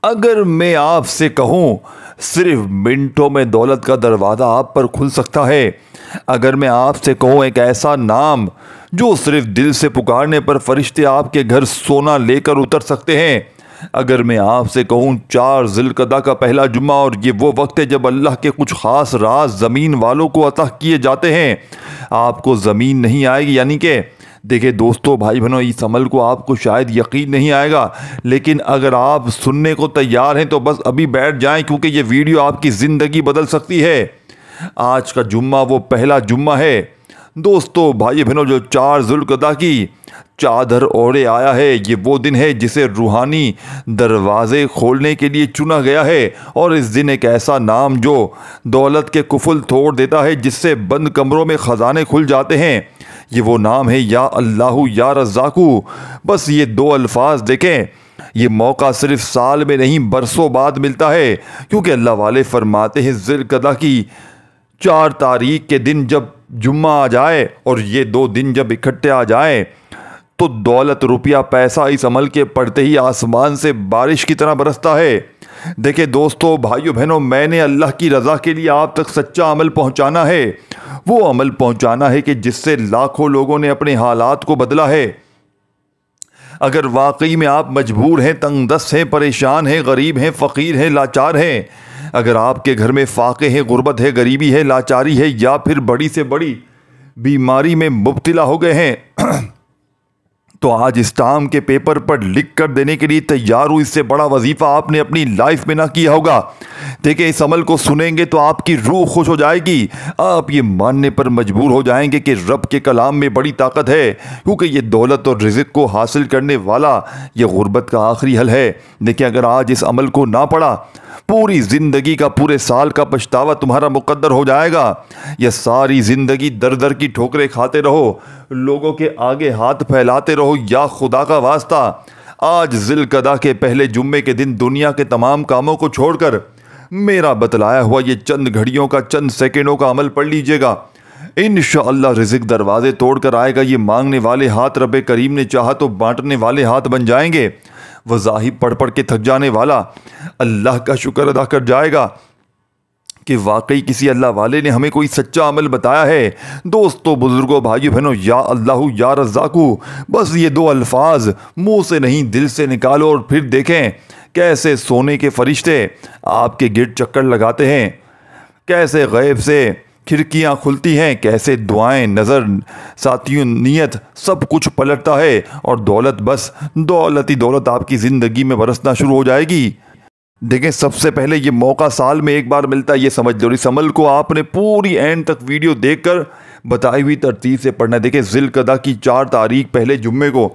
اگر میں آپ سے کہوں صرف منٹوں میں دولت کا دروازہ آپ پر کھل سکتا ہے، اگر میں آپ سے کہوں ایک ایسا نام جو صرف دل سے پکارنے پر فرشتے آپ کے گھر سونا لے کر اتر سکتے ہیں، اگر میں آپ سے کہوں 4 ذی القعدہ کا پہلا جمعہ اور یہ وہ وقت ہے جب اللہ کے کچھ خاص راز زمین والوں کو عطا کیے جاتے ہیں، آپ کو زمین نہیں آئے گی۔ یعنی کہ دیکھیں دوستو، بھائی بہنوں، اس عمل کو آپ کو شاید یقین نہیں آئے گا، لیکن اگر آپ سننے کو تیار ہیں تو بس ابھی بیٹھ جائیں، کیونکہ یہ ویڈیو آپ کی زندگی بدل سکتی ہے۔ آج کا جمعہ وہ پہلا جمعہ ہے دوستو، بھائی بہنوں، جو 4 ذی القعدہ کی چادر اوڑھے آیا ہے۔ یہ وہ دن ہے جسے روحانی دروازے کھولنے کے لیے چنا گیا ہے، اور اس دن ایک ایسا نام جو دولت کے قفل توڑ دیتا ہے، جس سے بند کمروں میں خزانے کھل جاتے ہیں، یہ وہ نام ہے یا اللہ یا رزاقو۔ بس یہ 2 الفاظ دیکھیں، یہ موقع صرف سال میں نہیں برسوں بعد ملتا ہے، کیونکہ اللہ والے فرماتے ہیں ذی القعدہ کی 4 تاریخ کے دن جب جمعہ آ جائے اور یہ 2 دن جب اکٹھے آ جائیں تو دولت، روپیہ، پیسہ اس عمل کے پڑتے ہی آسمان سے بارش کی طرح برستا ہے۔ دیکھیں دوستو، بھائیو بہنوں، میں نے اللہ کی رضا کے لیے آپ تک سچا عمل پہنچانا ہے، وہ عمل پہنچانا ہے کہ جس سے لاکھوں لوگوں نے اپنے حالات کو بدلا ہے۔ اگر واقعی میں آپ مجبور ہیں، تنگ دست ہیں، پریشان ہیں، غریب ہیں، فقیر ہیں، لاچار ہیں، اگر آپ کے گھر میں فاقے ہیں، غربت ہے، غریبی ہے، لاچاری ہے، یا پھر بڑی سے بڑی بیماری میں مبتلا ہو گئے ہیں، تو آج اسٹامپ کے پیپر پر لکھ کر دینے کے لیے تیار ہوں۔ اس سے بڑا وظیفہ آپ نے اپنی لائف میں نہ کیا ہوگا۔ دیکھیں، اس عمل کو سنیں گے تو آپ کی روح خوش ہو جائے گی، آپ یہ ماننے پر مجبور ہو جائیں گے کہ رب کے کلام میں بڑی طاقت ہے، کیونکہ یہ دولت اور رزق کو حاصل کرنے والا یہ غربت کا آخری حل ہے۔ دیکھیں، اگر آج اس عمل کو نہ پڑھا، پوری زندگی کا، پورے سال کا پچھتاوا تمہارا مقدر ہو جائے گا، یا ساری زندگی در در کی ٹھوکریں کھاتے رہو، لوگوں کے آگے ہاتھ پھیلاتے رہو۔ یا خدا کا واسطہ آج ذی القعدہ کے پہلے جمعے کے دن دنیا کے تمام کاموں کو چھوڑ کر میرا بتلایا ہوا یہ چند گھڑیوں کا، چند سیکنڈوں کا عمل پڑھ لیجئے گا، انشاءاللہ رزق دروازے توڑ کر آئے گا۔ یہ مانگنے والے ہاتھ رب کریم نے چاہا تو بانٹنے والے ہاتھ بن جائیں گے۔ وظائف پڑھ پڑھ کے تھک جانے والا اللہ کا شکر ادا کر جائے گا کہ واقعی کسی اللہ والے نے ہمیں کوئی سچا عمل بتایا ہے۔ دوستو، بزرگوں، بھائیو بہنوں، یا اللہ یا رزاقو، بس یہ 2 الفاظ منہ سے نہیں دل سے نکالو، اور پھر دیکھیں کیسے سونے کے فرشتے آپ کے گرد چکر لگاتے ہیں، کیسے غیب سے کھڑکیاں کھلتی ہیں، کیسے دعائیں، نظر، ساتھیوں، نیت، سب کچھ پلٹتا ہے، اور دولت، بس دولت ہی دولت آپ کی زندگی میں برسنا شروع ہو جائے گی۔ دیکھیں، سب سے پہلے یہ موقع سال میں ایک بار ملتا ہے، یہ سمجھ لو۔ اس عمل کو آپ نے پوری اینڈ تک ویڈیو دیکھ کر بتائی ہوئی ترتیب سے پڑھنا ہے۔ دیکھیں، ذی القعدہ کی 4 تاریخ پہلے جمعے کو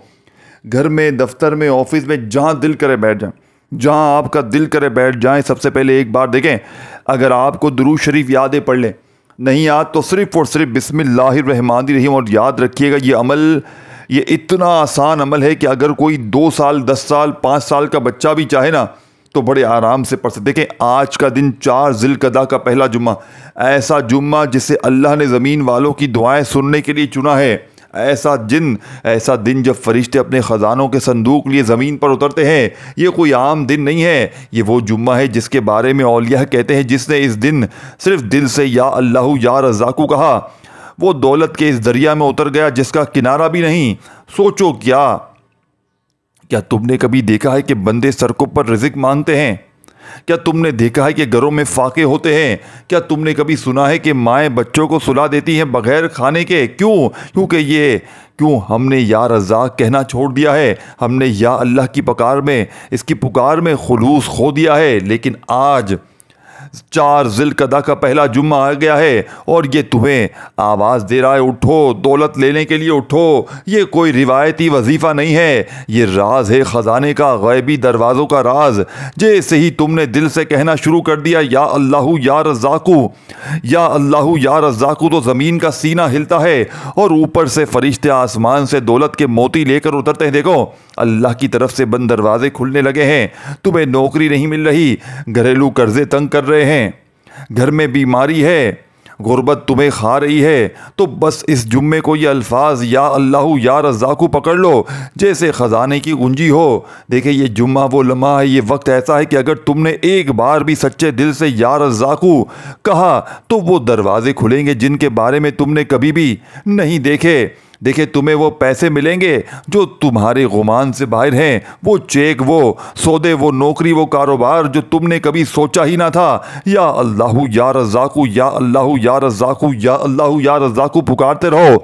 گھر میں، دفتر میں، آفس میں، جہاں دل کرے بیٹھ جائیں، جہاں آپ کا دل کرے بیٹھ جائیں۔ سب سے پہلے ایک بار دیکھیں، اگر آپ کو درود شریف یاد ہے پڑھ لیں، نہیں یاد تو صرف اور صرف بسم اللہ الرحمن الرحیم، اور یاد رکھیے گا یہ عمل، یہ اتنا آسان عمل ہے کہ اگر کوئی 2 سال، 10 سال، 5 سال کا بچہ بھی چاہے نا تو بڑے آرام سے پڑھ سکتے۔ دیکھیں، آج کا دن 4 ذی القعدہ کا پہلا جمعہ، ایسا جمعہ جسے اللہ نے زمین والوں کی دعائیں سننے کے لیے چنا ہے، ایسا دن جب فرشتے اپنے خزانوں کے صندوق لیے زمین پر اترتے ہیں۔ یہ کوئی عام دن نہیں ہے، یہ وہ جمعہ ہے جس کے بارے میں اولیاء کہتے ہیں جس نے اس دن صرف دل سے یا اللہ یا رزاقو کہا، وہ دولت کے اس دریا میں اتر گیا جس کا کنارہ بھی نہیں۔ سوچو، کیا تم نے کبھی دیکھا ہے کہ بندے سڑکوں پر رزق مانگتے ہیں؟ کیا تم نے دیکھا ہے کہ گھروں میں فاقے ہوتے ہیں؟ کیا تم نے کبھی سنا ہے کہ مائیں بچوں کو سلا دیتی ہیں بغیر کھانے کے؟ کیوں ہم نے یا رزاق کہنا چھوڑ دیا ہے، ہم نے یا اللہ کی پکار میں خلوص کھو دیا ہے۔ لیکن آج 4 ذی القعدہ کا پہلا جمعہ آ گیا ہے اور یہ تمہیں آواز دے رہا ہے، اٹھو، دولت لینے کے لیے اٹھو۔ یہ کوئی روایتی وظیفہ نہیں ہے، یہ راز ہے خزانے کا، غیبی دروازوں کا راز۔ جیسے ہی تم نے دل سے کہنا شروع کر دیا یا اللہ یا رزاقو، یا اللہ یا رزاقو، تو زمین کا سینہ ہلتا ہے اور اوپر سے فرشتے آسمان سے دولت کے موتی لے کر اترتے ہیں۔ دیکھو، اللہ کی طرف سے بند دروازے کھلنے لگے ہیں، تمہیں نوکری نہیں مل رہی، گھریلو قرضے تنگ کر رہے ہیں، گھر میں بیماری ہے، غربت تمہیں کھا رہی ہے تو بس اس جمعے کو یہ الفاظ یا اللہ یا رزاق پکڑ لو جیسے خزانے کی گنجی ہو۔ دیکھیں یہ جمعہ وہ لمحہ ہے، یہ وقت ایسا ہے کہ اگر تم نے ایک بار بھی سچے دل سے یا رزاق کہا تو وہ دروازے کھلیں گے جن کے بارے میں تم نے کبھی بھی نہیں دیکھے۔ دیکھیں تمہیں وہ پیسے ملیں گے جو تمہارے گمان سے باہر ہیں، وہ چیک، وہ سودے، وہ نوکری، وہ کاروبار جو تم نے کبھی سوچا ہی نہ تھا۔ یا اللہ یا رزاق، یا اللہ یا رزاق، یا اللہ یا رزاق پکارتے رہو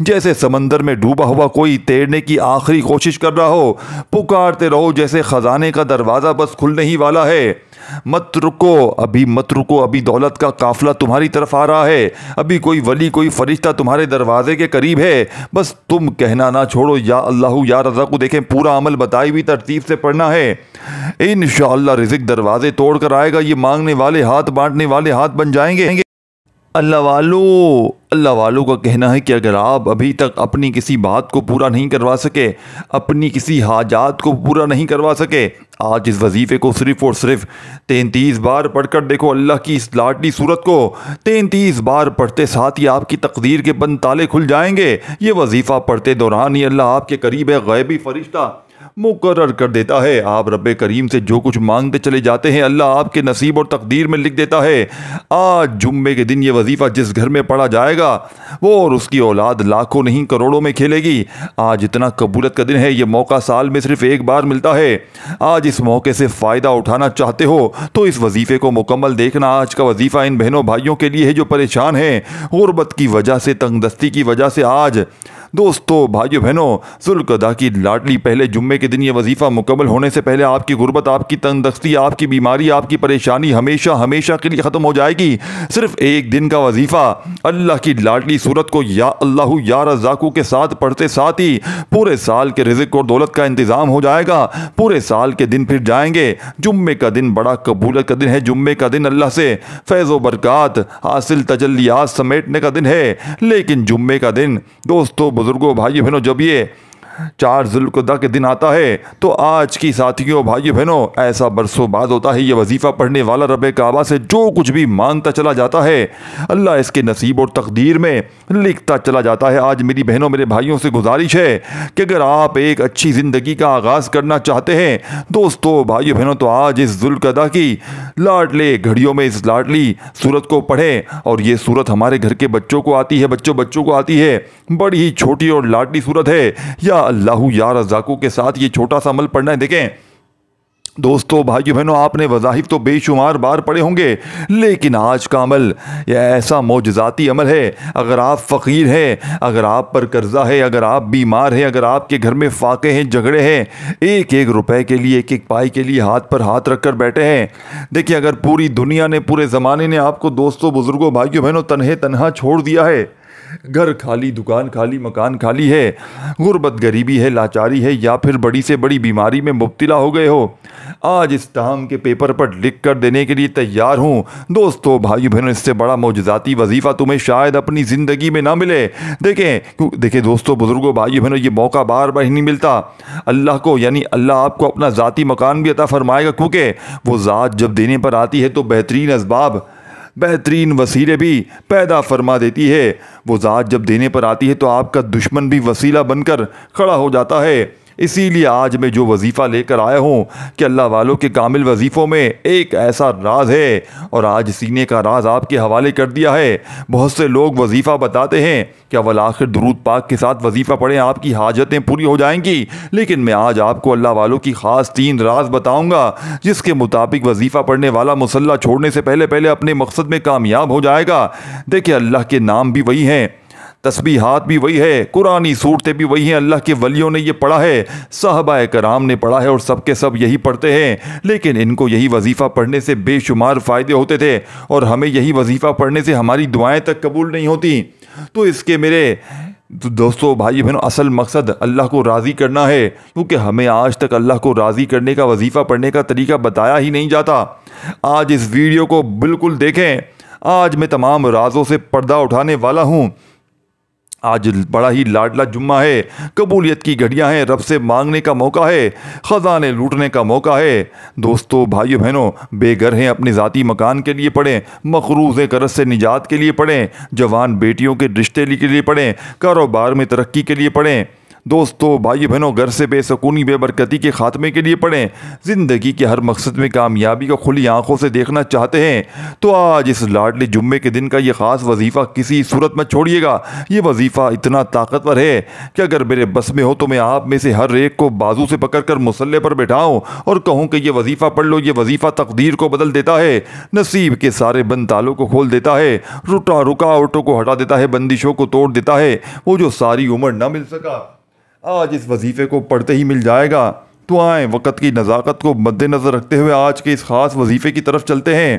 جیسے سمندر میں ڈوبا ہوا کوئی تیرنے کی آخری کوشش کر رہا ہو۔ پکارتے رہو جیسے خزانے کا دروازہ بس کھلنے ہی والا ہے۔ مت رکو، ابھی مت رکو، ابھی دولت کا قافلہ تمہاری طرف آ رہا ہے، ابھی کوئی ولی، کوئی فرشتہ تمہارے دروازے کے قریب ہے۔ بس تم کہنا نہ چھوڑو یا اللہ یا رزاق۔ دیکھیں پورا عمل بتائی ہوئی ترتیب سے پڑھنا ہے۔ انشاءاللہ رزق دروازے توڑ کر آئے گا، یہ مانگنے والے ہاتھ بانٹنے والے ہاتھ بن جائیں گے۔ اللہ والوں کا کہنا ہے کہ اگر آپ ابھی تک اپنی کسی بات کو پورا نہیں کروا سکے، اپنی کسی حاجات کو پورا نہیں کروا سکے، آج اس وظیفے کو صرف اور صرف 33 بار پڑھ کر دیکھو۔ اللہ کی اس لاڈلی صورت کو 33 بار پڑھتے ساتھ ہی آپ کی تقدیر کے بند تالے کھل جائیں گے۔ یہ وظیفہ پڑھتے دوران ہی اللہ آپ کے قریب ہے غیبی فرشتہ مقرر کر دیتا ہے۔ آپ رب کریم سے جو کچھ مانگتے چلے جاتے ہیں اللہ آپ کے نصیب اور تقدیر میں لکھ دیتا ہے۔ آج جمعے کے دن یہ وظیفہ جس گھر میں پڑھا جائے گا وہ اور اس کی اولاد لاکھوں نہیں کروڑوں میں کھیلے گی۔ آج اتنا قبولیت کا دن ہے، یہ موقع سال میں صرف ایک بار ملتا ہے۔ آج اس موقع سے فائدہ اٹھانا چاہتے ہو تو اس وظیفے کو مکمل دیکھنا۔ آج کا وظیفہ ان بہنوں بھائیوں کے لیے ہے جو پریشان ہیں غربت کی وجہ سے، تنگ دستی کی وجہ سے۔ آج دوستو بھائیو بہنوں، ذوالقعدہ کی لاڈلی پہلے جمعے کے دن یہ وظیفہ مکمل ہونے سے پہلے آپ کی غربت، آپ کی تنگ دستی، آپ کی بیماری، آپ کی پریشانی ہمیشہ کے لیے ختم ہو جائے گی۔ صرف ایک دن کا وظیفہ اللہ کی لاڈلی صورت کو یا اللہ یا رزاق کے ساتھ پڑھتے ساتھ ہی پورے سال کے رزق اور دولت کا انتظام ہو جائے گا۔ پورے سال کے دن پھر جائیں گے۔ جمعے کا دن بڑا قبولیت کا دن ہے۔ جمعے کا دن اللہ سے فیض و برکات حاصل تجلیات سمیٹنے کا دن ہے۔ لیکن جمعے کا دن دوستو بزرگوں بھائیو بہنوں جب یہ 4 ذوالقعدہ کے دن آتا ہے تو آج کی ساتھیوں بھائیو بہنوں ایسا برسوں بعد ہوتا ہے۔ یہ وظیفہ پڑھنے والا رب کعبہ سے جو کچھ بھی مانگتا چلا جاتا ہے اللہ اس کے نصیب اور تقدیر میں لکھتا چلا جاتا ہے۔ آج میری بہنوں میرے بھائیوں سے گزارش ہے کہ اگر آپ ایک اچھی زندگی کا آغاز کرنا چاہتے ہیں دوستو بھائیو بہنوں تو آج اس ذوالقعدہ کی لاڈلے گھڑیوں میں اس لاڈلی سورت کو پڑھیں۔ اور یہ سورت ہمارے گھر کے بچوں کو آتی ہے، بچوں کو آتی ہے، بڑی ہی چھوٹی اور لاڈلی سورت ہے۔ یا اللہ یا رزاق کے ساتھ یہ چھوٹا سا عمل پڑھنا ہے۔ دیکھیں دوستو بھائیو بہنوں آپ نے وظائف تو بے شمار بار پڑھے ہوں گے لیکن آج کا عمل یہ ایسا معجزاتی عمل ہے۔ اگر آپ فقیر ہیں، اگر آپ پر قرضہ ہے، اگر آپ بیمار ہیں، اگر آپ کے گھر میں فاقے ہیں، جھگڑے ہیں، ایک ایک روپے کے لیے، ایک ایک پائی کے لیے ہاتھ پر ہاتھ رکھ کر بیٹھے ہیں، دیکھیں اگر پوری دنیا نے، پورے زمانے نے آپ کو دوستو بزرگوں بھائیو بہنوں تنہا چھوڑ دیا ہے، گھر خالی، دکان خالی، مکان خالی ہے، غربت غریبی ہے، لاچاری ہے، یا پھر بڑی سے بڑی بیماری میں مبتلا ہو گئے ہو، آج اس ٹام کے پیپر پر لکھ کر دینے کے لیے تیار ہوں۔ دوستو بھائیو بہنوں اس سے بڑا معجزاتی وظیفہ تمہیں شاید اپنی زندگی میں نہ ملے۔ دیکھیں دوستو بزرگوں بھائیو بہنوں یہ موقع بار بار ہی نہیں ملتا۔ اللہ کو یعنی اللہ آپ کو اپنا ذاتی مکان بھی عطا فرمائے گا کیونکہ وہ ذات جب دینے پر آتی ہے تو بہترین اسباب، بہترین وسیلے بھی پیدا فرما دیتی ہے۔ وہ ذات جب دینے پر آتی ہے تو آپ کا دشمن بھی وسیلہ بن کر کھڑا ہو جاتا ہے۔ اسی لیے آج میں جو وظیفہ لے کر آیا ہوں کہ اللہ والوں کے کامل وظیفوں میں ایک ایسا راز ہے اور آج سینے کا راز آپ کے حوالے کر دیا ہے۔ بہت سے لوگ وظیفہ بتاتے ہیں کہ اول آخر درود پاک کے ساتھ وظیفہ پڑھیں آپ کی حاجتیں پوری ہو جائیں گی، لیکن میں آج آپ کو اللہ والوں کی خاص 3 راز بتاؤں گا جس کے مطابق وظیفہ پڑھنے والا مصلی چھوڑنے سے پہلے اپنے مقصد میں کامیاب ہو جائے گا۔ دیکھیں اللہ کے نام بھی وہی ہیں، تسبیحات بھی وہی ہے، قرآنی صورتیں بھی وہی ہیں، اللہ کے ولیوں نے یہ پڑھا ہے، صحابہ کرام نے پڑھا ہے اور سب کے سب یہی پڑھتے ہیں، لیکن ان کو یہی وظیفہ پڑھنے سے بے شمار فائدے ہوتے تھے اور ہمیں یہی وظیفہ پڑھنے سے ہماری دعائیں تک قبول نہیں ہوتی۔ تو اس کے میرے دوستو بھائی بہنوں اصل مقصد اللہ کو راضی کرنا ہے، کیونکہ ہمیں آج تک اللہ کو راضی کرنے کا وظیفہ پڑھنے کا طریقہ بتایا ہی نہیں جاتا۔ آج اس ویڈیو کو بالکل دیکھیں، آج میں تمام رازوں سے پردہ اٹھانے والا ہوں۔ آج بڑا ہی لاڈلا جمعہ ہے، قبولیت کی گھڑیاں ہیں، رب سے مانگنے کا موقع ہے، خزانے لوٹنے کا موقع ہے۔ دوستو، بھائیو بہنوں، بے گھر ہیں اپنے ذاتی مکان کے لیے پڑھیں، مقروض قرض سے نجات کے لیے پڑھیں، جوان بیٹیوں کے رشتے کے لیے پڑھیں، کاروبار میں ترقی کے لیے پڑھیں۔ دوستو، بھائی بہنوں، گھر سے بے سکونی بے برکتی کے خاتمے کے لیے پڑھیں۔ زندگی کے ہر مقصد میں کامیابی کو کھلی آنکھوں سے دیکھنا چاہتے ہیں تو آج اس لاڈلے جمعے کے دن کا یہ خاص وظیفہ کسی صورت میں چھوڑیے گا۔ یہ وظیفہ اتنا طاقتور ہے کہ اگر میرے بس میں ہو تو میں آپ میں سے ہر ایک کو بازو سے پکڑ کر مصلے پر بٹھاؤں اور کہوں کہ یہ وظیفہ پڑھ لو۔ یہ وظیفہ تقدیر کو بدل دیتا ہے، نصیب کے سارے بند تالوں کو کھول دیتا ہے، رکاوٹوں کو ہٹا دیتا ہے، بندشوں کو توڑ دیتا ہے۔ وہ جو ساری عمر نہ مل سکا آج اس وظیفے کو پڑھتے ہی مل جائے گا۔ تو آئیں، وقت کی نزاکت کو مد نظر رکھتے ہوئے آج کے اس خاص وظیفے کی طرف چلتے ہیں۔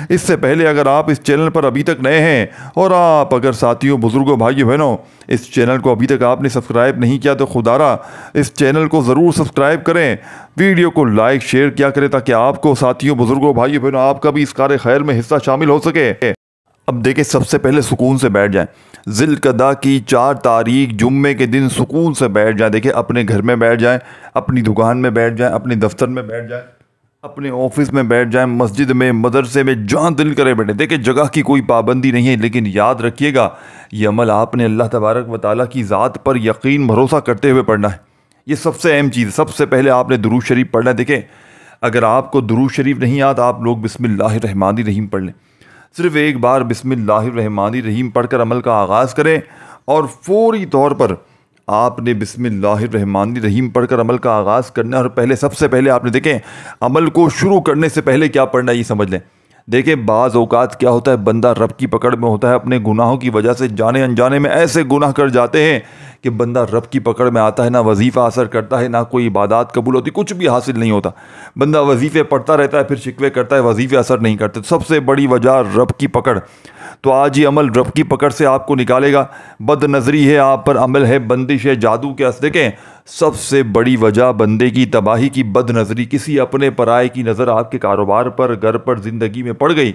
اس سے پہلے اگر آپ اس چینل پر ابھی تک نئے ہیں اور آپ اگر ساتھیوں، بزرگوں، بھائیوں بہنوں اس چینل کو ابھی تک آپ نے سبسکرائب نہیں کیا تو خدارا اس چینل کو ضرور سبسکرائب کریں، ویڈیو کو لائک شیئر کیا کریں تاکہ آپ کو، ساتھیوں، بزرگوں، بھائیوں بہنوں، آپ کا بھی اس کار خیر میں حصہ شامل ہو سکے۔ اب دیکھیں، سب سے پہلے سکون سے بیٹھ جائیں۔ ذی القعدہ کی 4 تاریخ جمعے کے دن سکون سے بیٹھ جائیں۔ دیکھیں، اپنے گھر میں بیٹھ جائیں، اپنی دکان میں بیٹھ جائیں، اپنے دفتر میں بیٹھ جائیں، اپنے آفس میں بیٹھ جائیں، مسجد میں، مدرسے میں، جہاں دل کرے بیٹھیں۔ دیکھیں، جگہ کی کوئی پابندی نہیں ہے، لیکن یاد رکھیے گا یہ عمل آپ نے اللہ تبارک و تعالیٰ کی ذات پر یقین بھروسہ کرتے ہوئے پڑھنا ہے۔ یہ سب سے اہم چیز۔ سب سے پہلے آپ نے درود شریف پڑھنا ہے۔ دیکھیں، اگر آپ کو درود شریف نہیں آتا آپ لوگ بسم اللہ الرحمن الرحیم پڑھ لیں۔ صرف ایک بار بسم اللہ الرحمن الرحیم پڑھ کر عمل کا آغاز کریں اور فوری طور پر آپ نے بسم اللہ الرحمن الرحیم پڑھ کر عمل کا آغاز کرنا ہے۔ اور سب سے پہلے آپ نے دیکھیں عمل کو شروع کرنے سے پہلے کیا پڑھنا ہے یہ سمجھ لیں۔ دیکھیں، بعض اوقات کیا ہوتا ہے، بندہ رب کی پکڑ میں ہوتا ہے، اپنے گناہوں کی وجہ سے جانے انجانے میں ایسے گناہ کر جاتے ہیں کہ بندہ رب کی پکڑ میں آتا ہے، نہ وظیفہ اثر کرتا ہے، نہ کوئی عبادات قبول ہوتی، کچھ بھی حاصل نہیں ہوتا۔ بندہ وظیفے پڑھتا رہتا ہے، پھر شکوے کرتا ہے، وظیفے اثر نہیں کرتے۔ سب سے بڑی وجہ رب کی پکڑ۔ تو آج یہ عمل رب کی پکڑ سے آپ کو نکالے گا۔ بد نظری ہے آپ پر، عمل ہے بندش ہے، جادو کے اثر۔ دیکھیں، سب سے بڑی وجہ بندے کی تباہی کی بد نظری، کسی اپنے پرائے کی نظر آپ کے کاروبار پر، گھر پر، زندگی میں پڑ گئی۔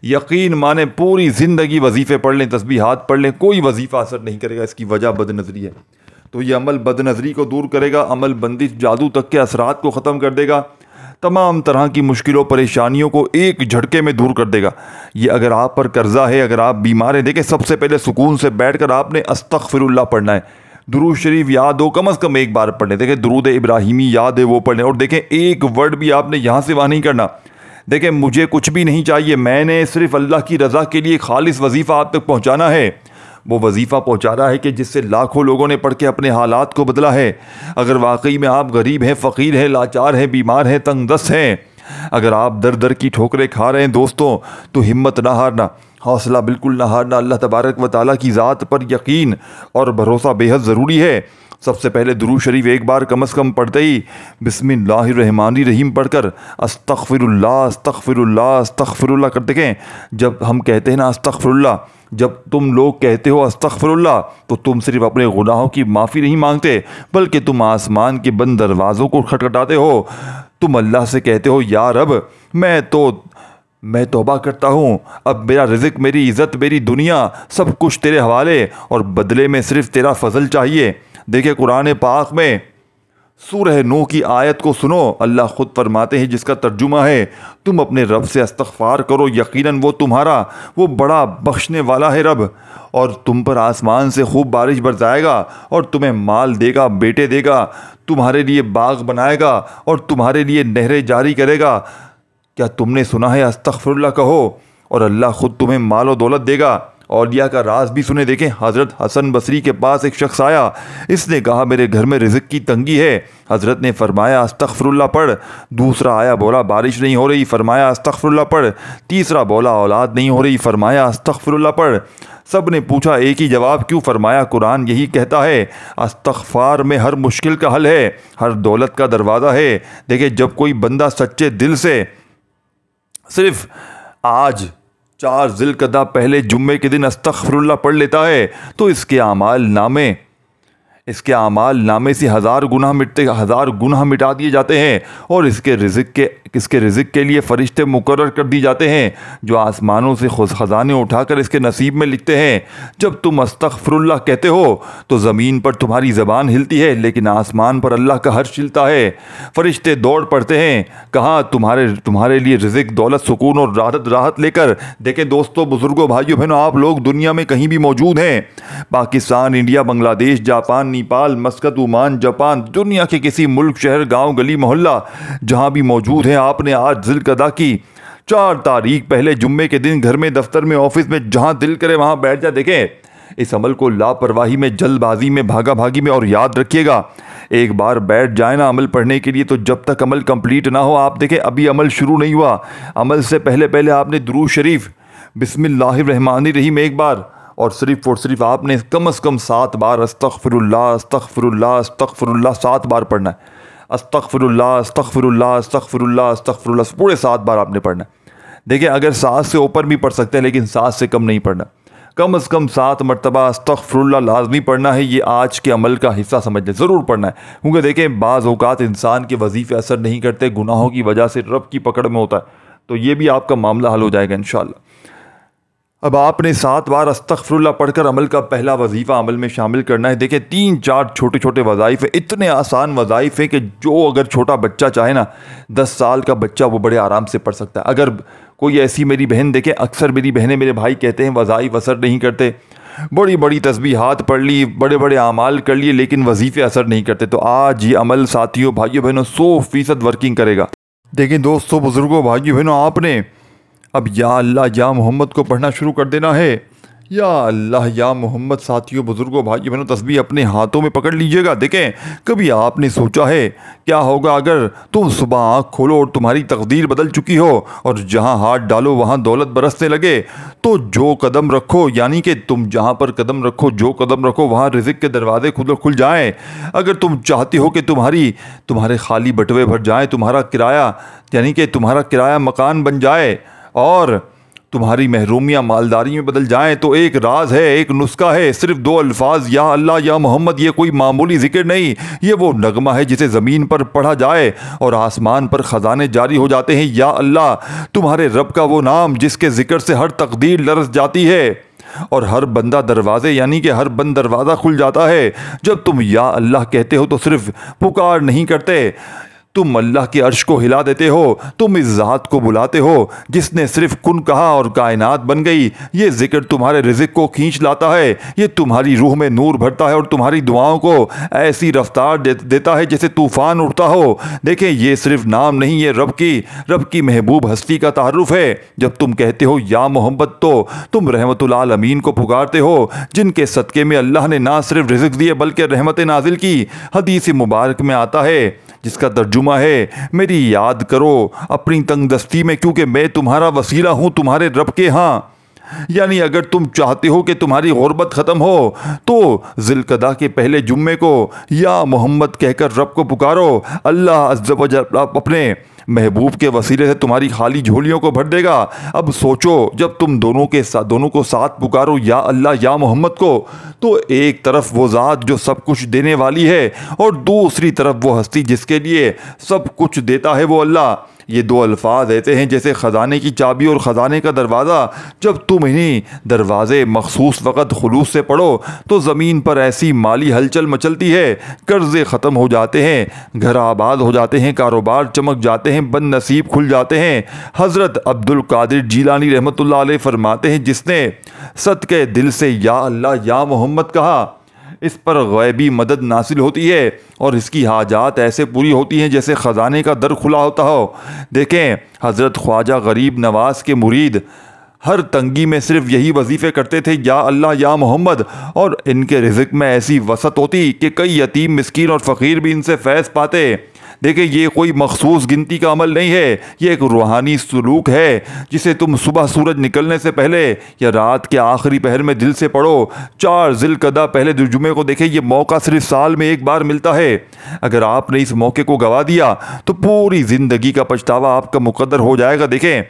یقین مانیں پوری زندگی وظیفے پڑھ لیں، تسبیحات پڑھ لیں، کوئی وظیفہ اثر نہیں کرے گا، اس کی وجہ بد نظری ہے۔ تو یہ عمل بد نظری کو دور کرے گا، عمل بندش، جادو تک کے اثرات کو ختم کر دے گا، تمام طرح کی مشکلوں پریشانیوں کو ایک جھٹکے میں دور کر دے گا۔ یہ اگر آپ پر قرضہ ہے، اگر آپ بیمار ہیں، دیکھیں سب سے پہلے سکون سے بیٹھ کر آپ نے استغفر اللہ پڑھنا ہے۔ درود شریف یاد ہو کم از کم ایک بار پڑھ لیں۔ دیکھیں، درود ابراہیمی یاد ہے وہ پڑھ لیں، اور دیکھیں ایک ورڈ بھی آپ نے یہاں سے وہاں نہیں کرنا۔ دیکھیں، مجھے کچھ بھی نہیں چاہیے، میں نے صرف اللہ کی رضا کے لیے خالص وظیفہ آپ تک پہنچانا ہے۔ وہ وظیفہ پہنچا رہا ہے کہ جس سے لاکھوں لوگوں نے پڑھ کے اپنے حالات کو بدلا ہے۔ اگر واقعی میں آپ غریب ہیں، فقیر ہیں، لاچار ہیں، بیمار ہیں، تنگ دست ہیں، اگر آپ در در کی ٹھوکریں کھا رہے ہیں دوستوں، تو ہمت نہ ہارنا، حوصلہ بالکل نہ ہارنا۔ اللہ تبارک و تعالیٰ کی ذات پر یقین اور بھروسہ بے حد ضروری ہے۔ سب سے پہلے درود شریف ایک بار کم از کم پڑھتے ہی بسم اللہ الرحمن الرحیم پڑھ کر استغفر اللہ استغفر اللہ استغفر اللہ کر دیکھیں۔ جب ہم کہتے ہیں نا استغفر اللہ، جب تم لوگ کہتے ہو استغفر اللہ تو تم صرف اپنے گناہوں کی معافی نہیں مانگتے، بلکہ تم آسمان کے بند دروازوں کو کھٹکھٹاتے ہو۔ تم اللہ سے کہتے ہو یا رب میں توبہ کرتا ہوں، اب میرا رزق، میری عزت، میری دنیا سب کچھ تیرے حوالے، اور بدلے میں صرف تیرا فضل چاہیے۔ دیکھیں قرآن پاک میں سورہ نوح کی آیت کو سنو، اللہ خود فرماتے ہیں جس کا ترجمہ ہے تم اپنے رب سے استغفار کرو، یقیناً وہ بڑا بخشنے والا ہے رب، اور تم پر آسمان سے خوب بارش برسائے گا، اور تمہیں مال دے گا، بیٹے دے گا، تمہارے لیے باغ بنائے گا، اور تمہارے لیے نہریں جاری کرے گا۔ کیا تم نے سنا ہے استغفر اللہ کہو اور اللہ خود تمہیں مال و دولت دے گا۔ اولیاء کا راز بھی سنے۔ دیکھیں، حضرت حسن بصری کے پاس ایک شخص آیا، اس نے کہا میرے گھر میں رزق کی تنگی ہے۔ حضرت نے فرمایا استغفر اللہ پڑھ۔ دوسرا آیا، بولا بارش نہیں ہو رہی، فرمایا استغفر اللہ پڑھ۔ تیسرا بولا اولاد نہیں ہو رہی، فرمایا استغفر اللہ پڑھ۔ سب نے پوچھا ایک ہی جواب کیوں؟ فرمایا قرآن یہی کہتا ہے استغفار میں ہر مشکل کا حل ہے، ہر دولت کا دروازہ ہے۔ دیکھیں، جب کوئی بندہ سچے دل سے صرف آج 4 ذی القعدہ پہلے جمعے کے دن استغفر اللہ پڑھ لیتا ہے تو اس کے اعمال نامے اس کے اعمال نامے سے 1000 گناہ مٹا دیے جاتے ہیں، اور اس کے رزق کے لیے فرشتے مقرر کر دی جاتے ہیں جو آسمانوں سے خزانے اٹھا کر اس کے نصیب میں لکھتے ہیں۔ جب تم استغفر اللہ کہتے ہو تو زمین پر تمہاری زبان ہلتی ہے، لیکن آسمان پر اللہ کا عرش ہلتا ہے۔ فرشتے دوڑ پڑتے ہیں کہاں تمہارے لیے رزق، دولت، سکون اور راحت لے کر۔ دیکھیں دوستو، بزرگوں، بھائیوں، بہنوں، آپ لوگ دنیا میں کہیں بھی موجود ہیں، پاکستان، انڈیا، بنگلہ دیش، Japan, Nepal, Muscat, Oman, Japan, دنیا کے کسی ملک، شہر، گاؤں، گلی، محلہ جہاں بھی موجود ہیں، آپ نے آج ذی القعدہ کی 4 تاریخ پہلے جمعے کے دن گھر میں، دفتر میں، آفس میں، جہاں دل کرے وہاں بیٹھ جائے۔ دیکھیں اس عمل کو لاپرواہی میں، جلد بازی میں، بھاگا بھاگی میں، اور یاد رکھیے گا ایک بار بیٹھ جائیں نا عمل پڑھنے کے لیے تو جب تک عمل کمپلیٹ نہ ہو، آپ دیکھیں ابھی عمل شروع نہیں ہوا، عمل سے پہلے آپ نے درود شریف بسم اللہ الرحمن الرحیم ایک بار، اور صرف آپ نے کم از کم 7 بار استغفر اللہ استغفر اللہ استغفر اللہ 7 بار پڑھنا ہے۔ استغفر اللہ استغفر اللہ استغفر اللہ استغفر اللہ پورے 7 بار آپ نے پڑھنا ہے۔ دیکھیں اگر 7 سے اوپر بھی پڑھ سکتے ہیں لیکن 7 سے کم نہیں پڑھنا، کم از کم 7 مرتبہ استغفر اللہ لازمی پڑھنا ہے۔ یہ آج کے عمل کا حصہ سمجھ لیں، ضرور پڑھنا ہے، کیونکہ دیکھیں بعض اوقات انسان کے وظیفے اثر نہیں کرتے، گناہوں کی وجہ سے رب کی پکڑ میں ہوتا ہے، تو یہ بھی آپ کا معاملہ حل ہو جائے گا انشاءاللہ۔ اب آپ نے 7 بار استغفر اللہ پڑھ کر عمل کا پہلا وظیفہ عمل میں شامل کرنا ہے۔ دیکھیں 3-4 چھوٹے وظائف ہیں، اتنے آسان وظائف ہیں کہ جو اگر چھوٹا بچہ چاہے نا، 10 سال کا بچہ، وہ بڑے آرام سے پڑھ سکتا ہے۔ اگر کوئی ایسی میری بہن، دیکھیں اکثر میری بہنیں، میرے بھائی کہتے ہیں وظائف اثر نہیں کرتے، بڑی تسبیحات پڑھ لی، بڑے اعمال کر لیے، لیکن وظیفے اثر نہیں کرتے۔ تو آج یہ عمل ساتھیوں، بھائیوں، بہنوں 100% ورکنگ کرے گا۔ دیکھیں دوستو، بزرگوں، بھائیوں، بہنوں، آپ نے اب یا اللہ یا محمد کو پڑھنا شروع کر دینا ہے۔ یا اللہ یا محمد، ساتھیوں، بزرگوں، بھائیوں، بہنوں، تسبیح اپنے ہاتھوں میں پکڑ لیجئے گا۔ دیکھیں کبھی آپ نے سوچا ہے کیا ہوگا اگر تم صبح آنکھ کھولو اور تمہاری تقدیر بدل چکی ہو، اور جہاں ہاتھ ڈالو وہاں دولت برسنے لگے؟ تو جو قدم رکھو، یعنی کہ تم جہاں پر قدم رکھو، جو قدم رکھو، وہاں رزق کے دروازے کھل جائیں۔ اگر تم چاہتے ہو کہ تمہارے خالی بٹوے بھر جائیں، تمہارا کرایہ مکان بن جائے، اور تمہاری محرومیاں مالداری میں بدل جائیں، تو ایک راز ہے، ایک نسخہ ہے، صرف 2 الفاظ یا اللہ یا محمد۔ یہ کوئی معمولی ذکر نہیں، یہ وہ نغمہ ہے جسے زمین پر پڑھا جائے اور آسمان پر خزانے جاری ہو جاتے ہیں۔ یا اللہ، تمہارے رب کا وہ نام جس کے ذکر سے ہر تقدیر لرز جاتی ہے اور ہر بندہ دروازے، یعنی کہ ہر بند دروازہ کھل جاتا ہے۔ جب تم یا اللہ کہتے ہو تو صرف پکار نہیں کرتے، تم اللہ کے عرش کو ہلا دیتے ہو، تم اس ذات کو بلاتے ہو جس نے صرف کن کہا اور کائنات بن گئی۔ یہ ذکر تمہارے رزق کو کھینچ لاتا ہے، یہ تمہاری روح میں نور بھرتا ہے اور تمہاری دعاؤں کو ایسی رفتار دیتا ہے جیسے طوفان اٹھتا ہو۔ دیکھیں یہ صرف نام نہیں، یہ رب کی محبوب ہستی کا تعارف ہے۔ جب تم کہتے ہو یا محمد تو تم رحمت العالمین کو پکارتے ہو، جن کے صدقے میں اللہ نے نہ صرف رزق دیے بلکہ رحمت نازل کی۔ حدیث مبارک میں آتا ہے جس کا ترجمہ ہے، میری یاد کرو اپنی تنگ دستی میں، کیونکہ میں تمہارا وسیلہ ہوں تمہارے رب کے ہاں۔ یعنی اگر تم چاہتے ہو کہ تمہاری غربت ختم ہو تو ذی القعدہ کے پہلے جمعے کو یا محمد کہہ کر رب کو پکارو، اللہ عز و جل اپنے محبوب کے وسیلے سے تمہاری خالی جھولیوں کو بھر دے گا۔ اب سوچو، جب تم دونوں کو ساتھ پکارو یا اللہ یا محمد کو، تو ایک طرف وہ ذات جو سب کچھ دینے والی ہے اور دوسری طرف وہ ہستی جس کے لیے سب کچھ دیتا ہے، وہ اللہ۔ یہ 2 الفاظ ایسے ہیں جیسے خزانے کی چابی اور خزانے کا دروازہ۔ جب تم انہیں دروازے مخصوص وقت خلوص سے پڑھو تو زمین پر ایسی مالی ہلچل مچلتی ہے، قرضے ختم ہو جاتے ہیں، گھر آباد ہو جاتے ہیں، کاروبار چمک جاتے ہیں، بد نصیب کھل جاتے ہیں۔ حضرت عبد القادر جیلانی رحمۃ اللہ علیہ فرماتے ہیں، جس نے صدقے دل سے یا اللہ یا محمد کہا، اس پر غیبی مدد ناصل ہوتی ہے اور اس کی حاجات ایسے پوری ہوتی ہیں جیسے خزانے کا در کھلا ہوتا ہو۔ دیکھیں حضرت خواجہ غریب نواز کے مرید ہر تنگی میں صرف یہی وظیفے کرتے تھے، یا اللہ یا محمد، اور ان کے رزق میں ایسی وسعت ہوتی کہ کئی یتیم، مسکین اور فقیر بھی ان سے فیض پاتے۔ دیکھیں یہ کوئی مخصوص گنتی کا عمل نہیں ہے، یہ ایک روحانی سلوک ہے جسے تم صبح سورج نکلنے سے پہلے یا رات کے آخری پہر میں دل سے پڑھو۔ 4 ذی القعدہ پہلے جمعے کو، دیکھیں یہ موقع صرف سال میں ایک بار ملتا ہے۔ اگر آپ نے اس موقع کو گوا دیا تو پوری زندگی کا پچھتاوا آپ کا مقدر ہو جائے گا۔ دیکھیں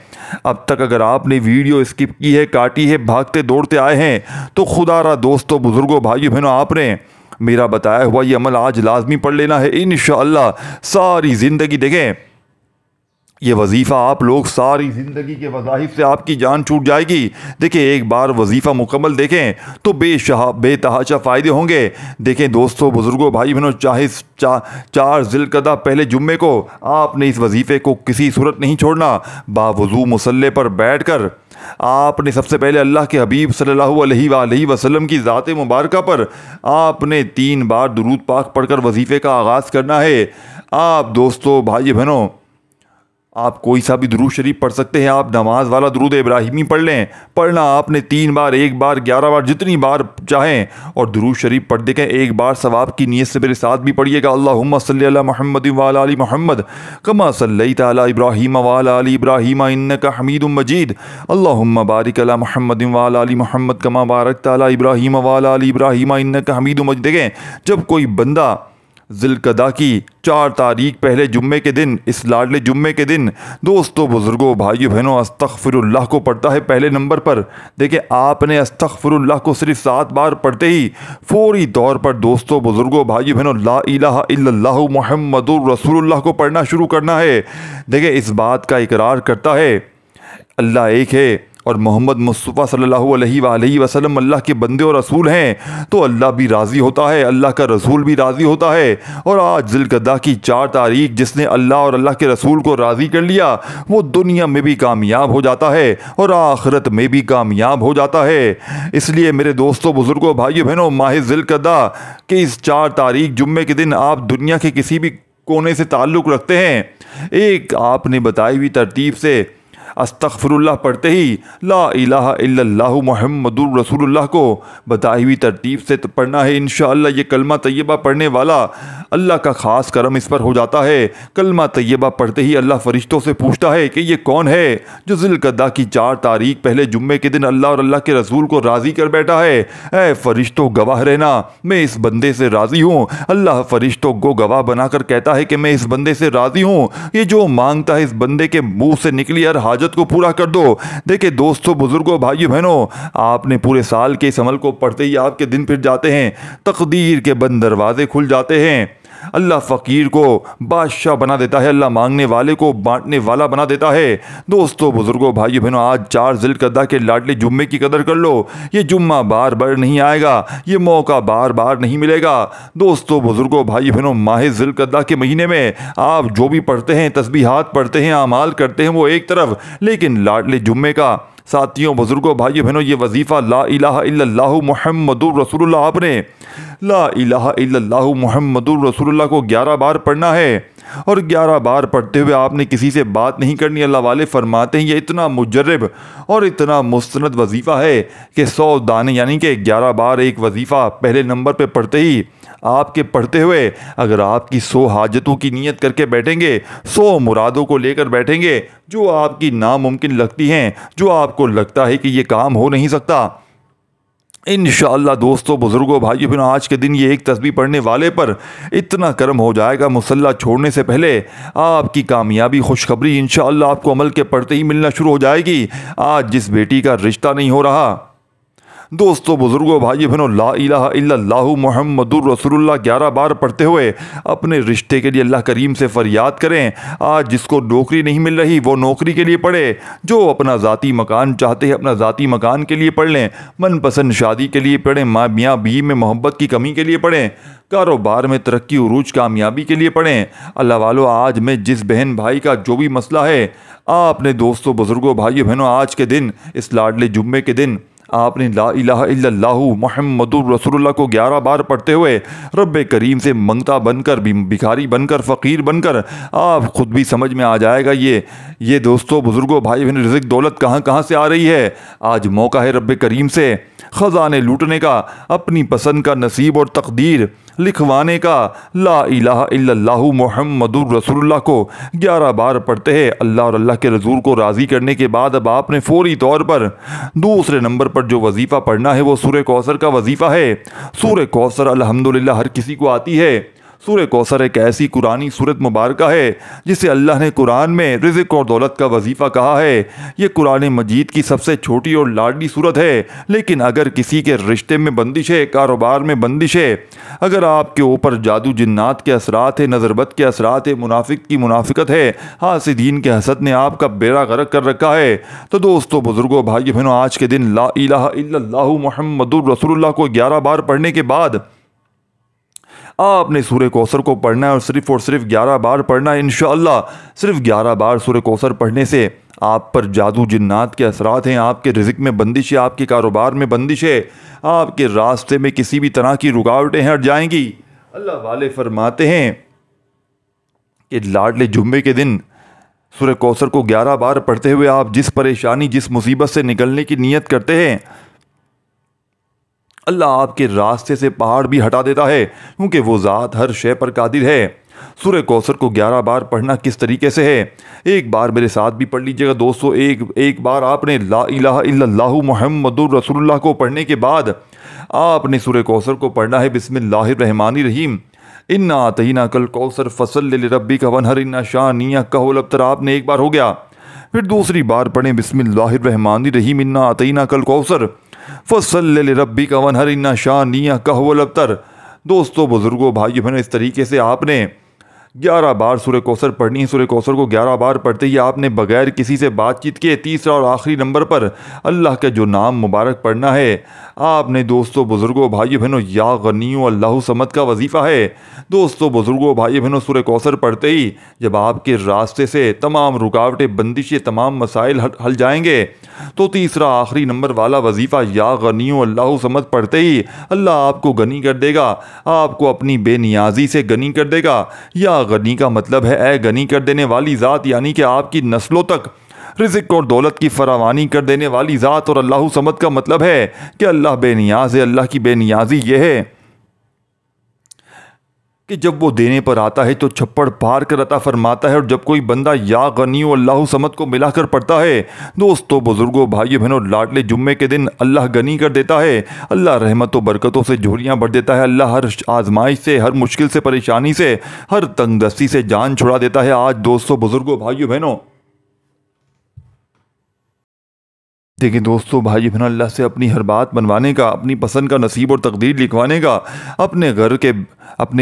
اب تک اگر آپ نے ویڈیو اسکپ کی ہے، کاٹی ہے، بھاگتے دوڑتے آئے ہیں، تو خدا را دوستو، بزرگوں، بھائیو، بہنوں، آپ نے میرا بتایا ہوا یہ عمل آج لازمی پڑھ لینا ہے، انشاءاللہ ساری زندگی دیکھیں یہ وظیفہ آپ لوگ ساری زندگی کے وظائف سے آپ کی جان چھوٹ جائے گی۔ دیکھیں ایک بار وظیفہ مکمل دیکھیں تو بے تحاشا فائدے ہوں گے۔ دیکھیں دوستو بزرگوں بھائی بہنوں، چاہے 4 ذی القعدہ پہلے جمعے کو آپ نے اس وظیفے کو کسی صورت نہیں چھوڑنا۔ باوضو مصلی پر بیٹھ کر آپ نے سب سے پہلے اللہ کے حبیب صلی اللہ علیہ وآلہ وسلم کی ذات مبارکہ پر آپ نے 3 بار درود پاک پڑھ کر وظیفے کا آغاز کرنا ہے۔ آپ دوستو بھائی بہنوں، آپ کوئی سا بھی درود شریف پڑھ سکتے ہیں، آپ نماز والا درود ابراہیمی پڑھ لیں، پڑھنا آپ نے 3 بار، 1 بار، 11 بار، جتنی بار چاہیں، اور درود شریف پڑھ دیکھیں 1 بار ثواب کی نیت سے میرے ساتھ بھی پڑھیے گا۔ اللہم صلی علی محمد وعلی آل محمد کما صلیت علی ابراہیم وعلی آل ابراہیم انک حمید مجید، اللہم بارک علی محمد وعلی آل محمد کما بارکت علی ابراہیم وعلی آل ابراہیم انک حمید مجید۔ دیکھیں جب کوئی بندہ ذی القعدہ کی 4 تاریخ پہلے جمعے کے دن، اس لاڈلے جمعے کے دن دوستو بزرگوں بھائیو بہنوں استغفر اللہ کو پڑھتا ہے پہلے نمبر پر، دیکھیں آپ نے استغفر اللہ کو صرف 7 بار پڑھتے ہی فوری طور پر دوستو بزرگوں بھائیو بہنوں لا الہ الا اللہ محمد الرسول اللہ کو پڑھنا شروع کرنا ہے۔ دیکھیں اس بات کا اقرار کرتا ہے اللہ ایک ہے اور محمد مصطفیٰ صلی اللہ علیہ وآلہ وسلم اللہ کے بندے اور رسول ہیں، تو اللہ بھی راضی ہوتا ہے، اللہ کا رسول بھی راضی ہوتا ہے۔ اور آج ذی القعدہ کی 4 تاریخ جس نے اللہ اور اللہ کے رسول کو راضی کر لیا وہ دنیا میں بھی کامیاب ہو جاتا ہے اور آخرت میں بھی کامیاب ہو جاتا ہے۔ اس لیے میرے دوستوں بزرگوں بھائیو بہنوں، ماہ ذی القعدہ کے اس 4 تاریخ جمعے کے دن آپ دنیا کے کسی بھی کونے سے تعلق رکھتے ہیں، ایک آپ نے بتائی ہوئی ترتیب سے استغفر اللہ پڑھتے ہی لا الہ الا اللہ محمد الرسول اللہ کو بتائی ہوئی ترتیب سے پڑھنا ہے۔ انشاءاللہ یہ کلمہ طیبہ پڑھنے والا اللہ کا خاص کرم اس پر ہو جاتا ہے۔ کلمہ طیبہ پڑھتے ہی اللہ فرشتوں سے پوچھتا ہے کہ یہ کون ہے جو ذی القعدہ کی 4 تاریخ پہلے جمعے کے دن اللہ اور اللہ کے رسول کو راضی کر بیٹھا ہے؟ اے فرشتوں گواہ رہنا، میں اس بندے سے راضی ہوں۔ اللہ فرشتوں کو گواہ بنا کر کہتا ہے کہ میں اس بندے سے راضی ہوں، یہ جو مانگتا ہے اس بندے کے منہ سے نکلی ہر حاجت کو پورا کر دو۔ دیکھیں دوستو بزرگوں بھائیو بہنوں، آپ نے پورے سال کے اس عمل کو پڑھتے ہی آپ کے دن پھر جاتے ہیں، تقدیر کے بند دروازے کھل جاتے ہیں، اللہ فقیر کو بادشاہ بنا دیتا ہے، اللہ مانگنے والے کو بانٹنے والا بنا دیتا ہے۔ دوستو بزرگوں بھائیو بہنوں، آج 4 ذی القعدہ کے لاڈلے جمعے کی قدر کر لو، یہ جمعہ بار بار نہیں آئے گا، یہ موقع بار بار نہیں ملے گا۔ دوستو بزرگوں بھائیو بہنوں، ماہ ذی القعدہ کے مہینے میں آپ جو بھی پڑھتے ہیں، تسبیحات پڑھتے ہیں، اعمال کرتے ہیں، وہ ایک طرف، لیکن لاڈلے جمعے کا ساتھیوں بزرگوں بھائیو بہنوں یہ وظیفہ لا الہ الا اللہ محمد الرسول اللہ، آپ نے لا الہ الا اللہ محمد الرسول اللہ کو 11 بار پڑھنا ہے، اور 11 بار پڑھتے ہوئے آپ نے کسی سے بات نہیں کرنی۔ اللہ والے فرماتے ہیں یہ اتنا مجرب اور اتنا مستند وظیفہ ہے کہ 100 دانے یعنی کہ 11 بار ایک وظیفہ پہلے نمبر پہ پڑھتے ہی آپ کے پڑھتے ہوئے اگر آپ کی 100 حاجتوں کی نیت کر کے بیٹھیں گے، 100 مرادوں کو لے کر بیٹھیں گے جو آپ کی ناممکن لگتی ہیں، جو آپ کو لگتا ہے کہ یہ کام ہو نہیں سکتا، انشاءاللہ دوستو بزرگوں بھائیو بہنوں آج کے دن یہ ایک تسبیح پڑھنے والے پر اتنا کرم ہو جائے گا، مصلی چھوڑنے سے پہلے آپ کی کامیابی خوشخبری انشاءاللہ آپ کو عمل کے پڑھتے ہی ملنا شروع ہو جائے گی۔ آج جس بیٹی کا رشتہ نہیں ہو رہا، دوستو بزرگوں بھائیو بہنوں لا الہ الا اللہ محمد الرسول اللہ 11 بار پڑھتے ہوئے اپنے رشتے کے لیے اللہ کریم سے فریاد کریں۔ آج جس کو نوکری نہیں مل رہی وہ نوکری کے لیے پڑھے، جو اپنا ذاتی مکان چاہتے ہیں اپنا ذاتی مکان کے لیے پڑھ لیں، من پسند شادی کے لیے پڑھیں، میاں بیوی میں محبت کی کمی کے لیے پڑھیں، کاروبار میں ترقی عروج کامیابی کے لیے پڑھیں۔ اللہ والو آج میں جس بہن بھائی کا جو بھی مسئلہ ہے، آپ نے دوستو بزرگوں بھائیو بہنوں آج کے دن اس لاڈلے جمعے کے دن آپ نے لا الہ الا اللہ محمد الرسول اللہ کو 11 بار پڑھتے ہوئے رب کریم سے منگتا بن کر، بھکاری بن کر، فقیر بن کر، آپ خود بھی سمجھ میں آ جائے گا یہ دوستو بزرگوں بھائی بہن رزق دولت کہاں سے آ رہی ہے۔ آج موقع ہے رب کریم سے خزانے لوٹنے کا، اپنی پسند کا نصیب اور تقدیر لکھوانے کا۔ لا الہ الا اللہ محمد الرسول اللہ کو 11 بار پڑھتے ہیں، اللہ اور اللہ کے رسول کو راضی کرنے کے بعد اب آپ نے فوری طور پر دوسرے نمبر پر جو وظیفہ پڑھنا ہے وہ سورہ کوثر کا وظیفہ ہے۔ سورہ کوثر الحمدللہ ہر کسی کو آتی ہے، سورہ کوثر ایک ایسی قرآنی صورت مبارکہ ہے جسے اللہ نے قرآن میں رزق اور دولت کا وظیفہ کہا ہے۔ یہ قرآن مجید کی سب سے چھوٹی اور لاڈلی صورت ہے، لیکن اگر کسی کے رشتے میں بندش ہے، کاروبار میں بندش ہے، اگر آپ کے اوپر جادو جنات کے اثرات ہیں، نظر بد کے اثرات ہیں، منافق کی منافقت ہے، حاسدین کے حسد نے آپ کا بیڑا غرق کر رکھا ہے، تو دوستو، بزرگوں، بھائی بہنوں، آج کے دن لا الہ الا اللہ محمد الرسول اللہ کو 11 بار پڑھنے کے بعد آپ نے سورہ کوثر کو پڑھنا ہے، اور صرف 11 بار پڑھنا ہے انشاءاللہ۔ صرف 11 بار سورہ کوثر پڑھنے سے آپ پر جادو جنات کے اثرات ہیں، آپ کے رزق میں بندش ہے، آپ کے کاروبار میں بندش ہے، آپ کے راستے میں کسی بھی طرح کی رکاوٹیں ہٹ جائیں گی۔ اللہ والے فرماتے ہیں کہ لاڈلے جمعے کے دن سورہ کوثر کو 11 بار پڑھتے ہوئے آپ جس پریشانی، جس مصیبت سے نکلنے کی نیت کرتے ہیں، اللہ آپ کے راستے سے پہاڑ بھی ہٹا دیتا ہے، کیونکہ وہ ذات ہر شے پر قادر ہے۔ سورہ کوثر کو 11 بار پڑھنا کس طریقے سے ہے، ایک بار میرے ساتھ بھی پڑھ لیجئے گا دوستو۔ ایک بار آپ نے لا الہ الا اللہ محمد الرسول اللہ کو پڑھنے کے بعد آپ نے سورہ کوثر کو پڑھنا ہے بسم اللہ الرحمن الرحیم، انا اعطیناک الکوثر فصلی لربک وانحر ان شانئک الابتر۔ آپ نے ایک بار ہو گیا، پھر دوسری بار پڑھیں بسم اللہ الرحمن الرحیم، انا اعطیناک الکوثر فصلی لربک وانحر ان شانئک الابتر۔ دوستو، بزرگوں، بھائی بہنوں، اس طریقے سے آپ نے 11 بار سورہ کوثر پڑھنی ہے۔ سورہ کوثر کو 11 بار پڑھتے ہی آپ نے بغیر کسی سے بات چیت کے تیسرا اور آخری نمبر پر اللہ کا جو نام مبارک پڑھنا ہے، آپ نے دوستو، بزرگوں، بھائی بہنوں، یا غنیو اللہ صمد کا وظیفہ ہے۔ دوستو، بزرگوں، بھائی بہنوں، سورہ کوثر پڑھتے ہی جب آپ کے راستے سے تمام رکاوٹیں، بندشیں، تمام مسائل ہل جائیں گے، تو تیسرا آخری نمبر والا وظیفہ یا غنیو اللہ صمد پڑھتے ہی اللہ آپ کو غنی کر دے گا، آپ کو اپنی بے نیازی سے غنی کر دے گا۔ یا غنی کا مطلب ہے اے غنی کر دینے والی ذات، یعنی کہ آپ کی نسلوں تک رزق اور دولت کی فراوانی کر دینے والی ذات۔ اور اللہ صمد کا مطلب ہے کہ اللہ بے نیاز ہے۔ اللہ کی بے نیازی یہ ہے کہ جب وہ دینے پر آتا ہے تو چھپڑ پار کر عطا فرماتا ہے، اور جب کوئی بندہ یا غنیو اللہ صمد کو ملا کر پڑھتا ہے، دوستو، بزرگوں، بھائی بہنوں، لاڈلے جمعے کے دن اللہ غنی کر دیتا ہے، اللہ رحمت و برکتوں سے جھولیاں بھر دیتا ہے، اللہ ہر آزمائش سے، ہر مشکل سے، پریشانی سے، ہر تنگ دستی سے جان چھڑا دیتا ہے۔ آج دوستو، بزرگوں، بھائی بہنوں، دیکھیں دوستو، بھائی بہنوں، اللہ سے اپنی ہر بات منوانے کا، اپنی پسند کا نصیب اور تقدیر لکھوانے کا، اپنے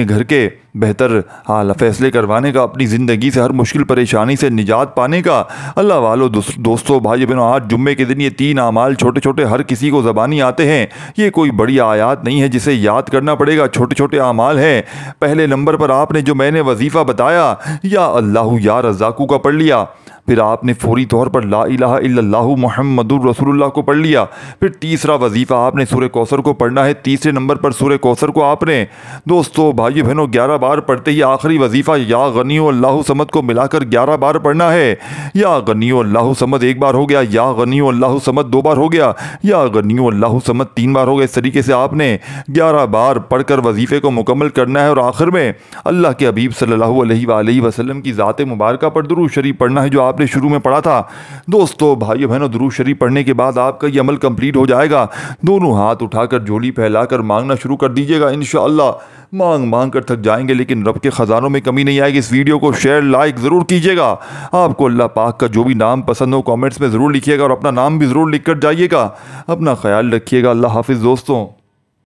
گھر کے بہتر حال فیصلے کروانے کا، اپنی زندگی سے ہر مشکل پریشانی سے نجات پانے کا۔ اللہ والو، دوستو، بھائی بہنوں، آج جمعے کے دن یہ 3 اعمال چھوٹے چھوٹے ہر کسی کو زبانی آتے ہیں، یہ کوئی بڑی آیات نہیں ہے جسے یاد کرنا پڑے گا، چھوٹے چھوٹے اعمال ہیں۔ پہلے نمبر پر آپ نے جو میں نے وظیفہ بتایا، یا اللہ یا رزاقو کا پڑھ لیا، پھر آپ نے فوری طور پر لا الہ الا اللہ محمد الرسول اللہ کو پڑھ لیا، پھر تیسرا وظیفہ آپ نے سورہ کوثر کو پڑھنا ہے، تیسرے نمبر پر سورہ کوثر کو آپ نے دوستو، بھائی بہنوں، 11 بار پڑھتے ہی آخری وظیفہ یا غنیو اللہ صمد کو ملا کر 11 بار پڑھنا ہے۔ یا غنیو اللہ صمد 1 بار ہو گیا، یا غنیو اللہ صمد 2 بار ہو گیا، یا غنیو اللہ صمد 3 بار ہو گیا۔ اس طریقے سے آپ نے 11 بار پڑھ کر وظیفے کو مکمل کرنا ہے، اور آخر میں اللہ کے حبیب صلی اللہ علیہ وآلہ وسلم کی ذات مبارکہ پر درود شریف پڑھنا ہے، جو آپ نے شروع میں پڑھا تھا۔ دوستو، بھائیو بہنوں، درود شریف پڑھنے کے بعد آپ کا یہ عمل کمپلیٹ ہو جائے گا۔ دونوں ہاتھ اٹھا کر جھولی پھیلا کر مانگنا شروع کر دیجیے گا، انشاءاللہ مانگ کر تھک جائیں گے، لیکن رب کے خزانوں میں کمی نہیں آئے گی۔ اس ویڈیو کو شیئر، لائک ضرور کیجیے گا۔ آپ کو اللہ پاک کا جو بھی نام پسند ہو کامنٹس میں ضرور لکھیے گا، اور اپنا نام بھی ضرور لکھ کر جائیے گا۔ اپنا خیال رکھیے گا۔ اللہ حافظ دوستوں۔